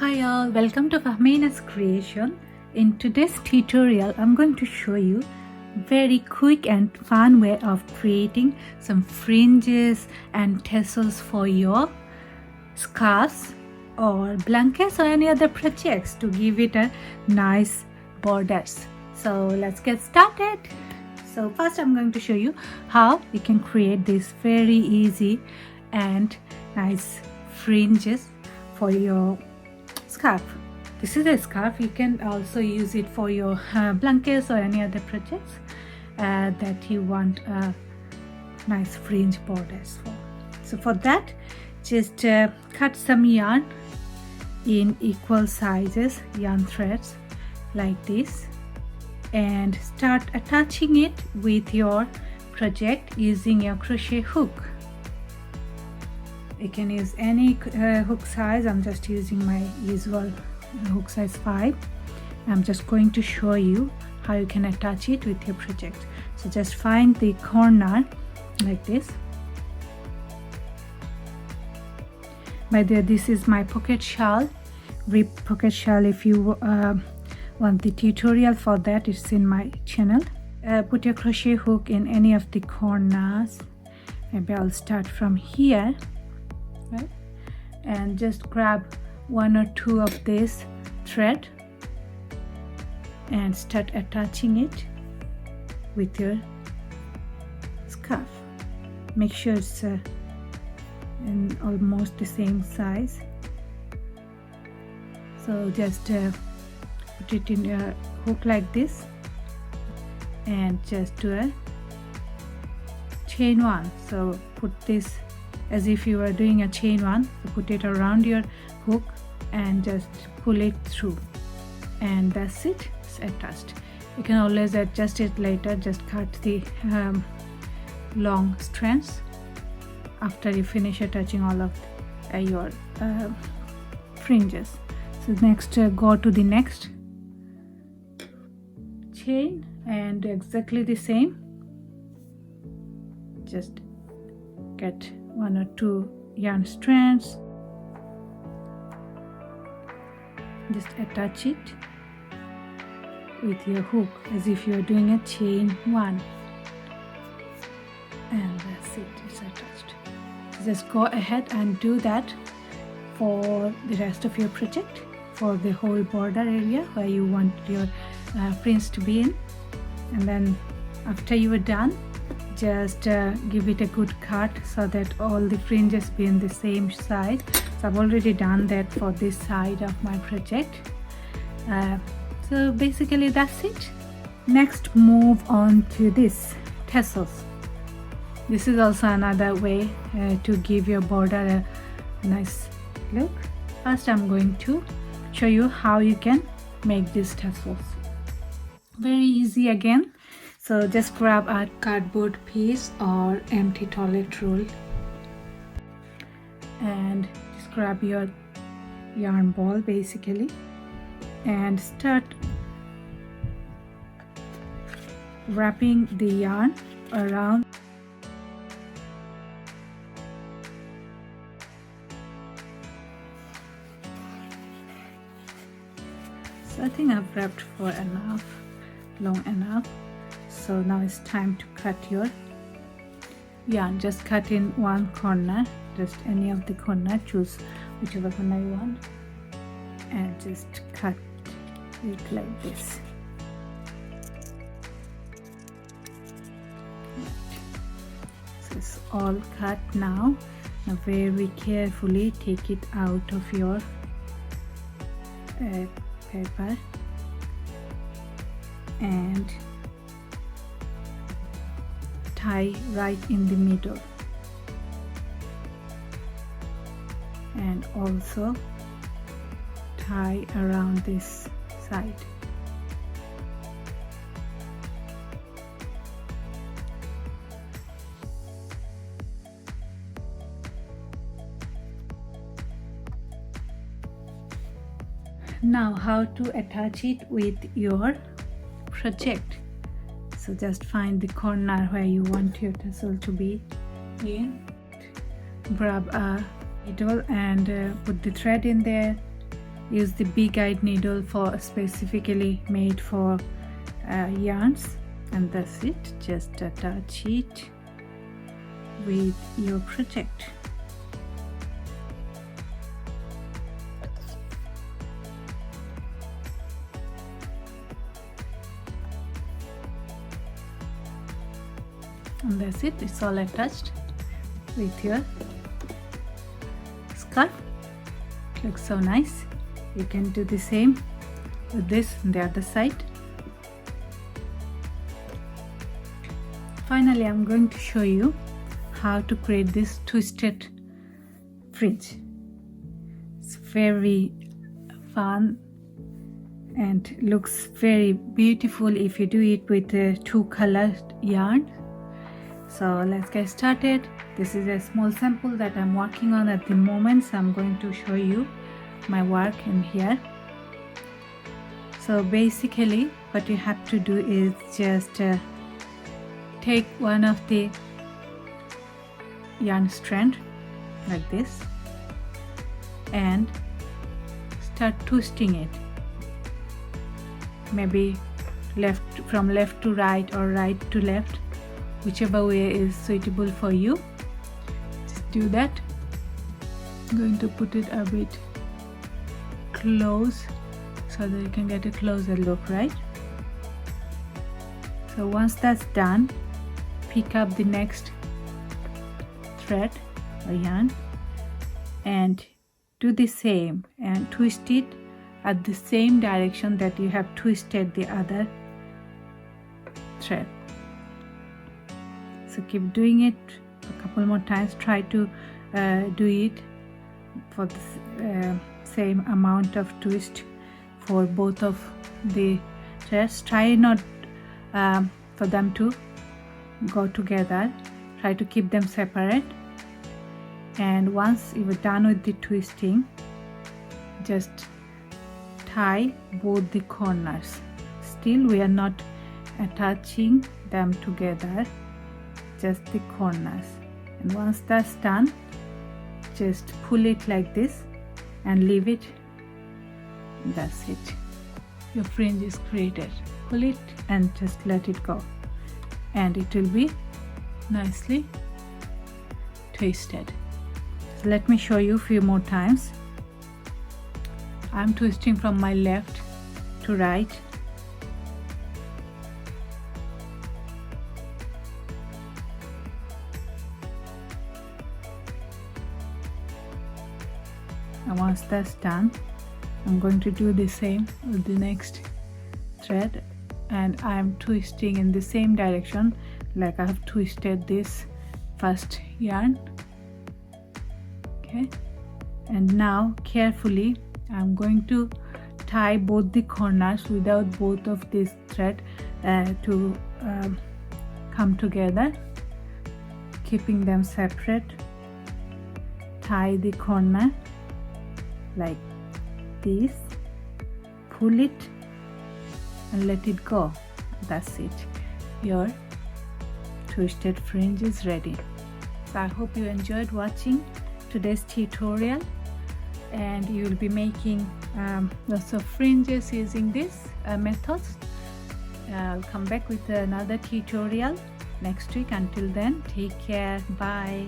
Hi all, welcome to Fahmina's Creation. In today's tutorial, I'm going to show you very quick and fun way of creating some fringes and tassels for your scarves or blankets or any other projects to give it a nice borders. So let's get started. So first I'm going to show you how you can create this very easy and nice fringes for your scarf. This is a scarf. You can also use it for your blankets or any other projects that you want nice fringe borders for. So for that, just cut some yarn in equal sizes yarn threads like this and start attaching it with your project using your crochet hook. You can use any hook size. I'm just using my usual hook size 5. I'm just going to show you how you can attach it with your project. So just find the corner like this. By the way, this is my pocket shawl, rib pocket shawl. If you want the tutorial for that, it's in my channel. Put your crochet hook in any of the corners. Maybe I'll start from here. Right? And just grab 1 or 2 of this thread and start attaching it with your scarf. Make sure it's in almost the same size. So just put it in a hook like this and just do a chain 1. So put this as if you were doing a chain 1. So put it around your hook and just pull it through, and that's it. It's attached. You can always adjust it later. Just cut the long strands after you finish attaching all of your fringes. So next go to the next chain and do exactly the same. Just get 1 or 2 yarn strands, just attach it with your hook as if you are doing a chain 1, and that's it, it's attached. So just go ahead and do that for the rest of your project, for the whole border area where you want your fringe to be in. And then after you are done, just give it a good cut so that all the fringes be in the same side. So I've already done that for this side of my project. So basically that's it. Next, move on to this tassels. This is also another way to give your border a nice look. First I'm going to show you how you can make these tassels. Very easy again. So just grab a cardboard piece or empty toilet roll and just grab your yarn ball basically and start wrapping the yarn around. So I think I've wrapped for enough, long enough. So now it's time to cut your yarn. Just cut in one corner, just any of the corner, choose whichever corner you want, and just cut it like this. So it's all cut now. Now very carefully take it out of your paper and tie right in the middle, and also tie around this side. Now how to attach it with your project. So just find the corner where you want your tassel to be in. Grab a needle and put the thread in there use the big-eyed needle for specifically made for yarns, and that's it. Just attach it with your project. And that's it, it's all attached with your scarf. Looks so nice. You can do the same with this on the other side. Finally, I'm going to show you how to create this twisted fringe. It's very fun and looks very beautiful if you do it with a two-colored yarn. So let's get started. This is a small sample that I'm working on at the moment, so I'm going to show you my work in here. So basically what you have to do is just take one of the yarn strand like this and start twisting it, maybe from left to right or right to left, whichever way is suitable for you. Just do that. I'm going to put it a bit close so that you can get a closer look, right? So once that's done, pick up the next thread or yarn and do the same and twist it at the same direction that you have twisted the other thread. So keep doing it a couple more times. Try to do it for the same amount of twist for both of the threads. Try not for them to go together. Try to keep them separate. And once you're done with the twisting, just tie both the corners. Still we are not attaching them together, just the corners. And once that's done, just pull it like this and leave it. That's it. Your fringe is created. Pull it and just let it go, and it will be nicely twisted. So let me show you a few more times. I'm twisting from my left to right. And once that's done, I'm going to do the same with the next thread, and I'm twisting in the same direction like I have twisted this first yarn. Okay, and now carefully I'm going to tie both the corners without both of these threads to come together, keeping them separate. Tie the corner like this, pull it and let it go. That's it. Your twisted fringe is ready. So I hope you enjoyed watching today's tutorial, and you will be making lots of fringes using this methods. I'll come back with another tutorial next week. Until then, take care. Bye.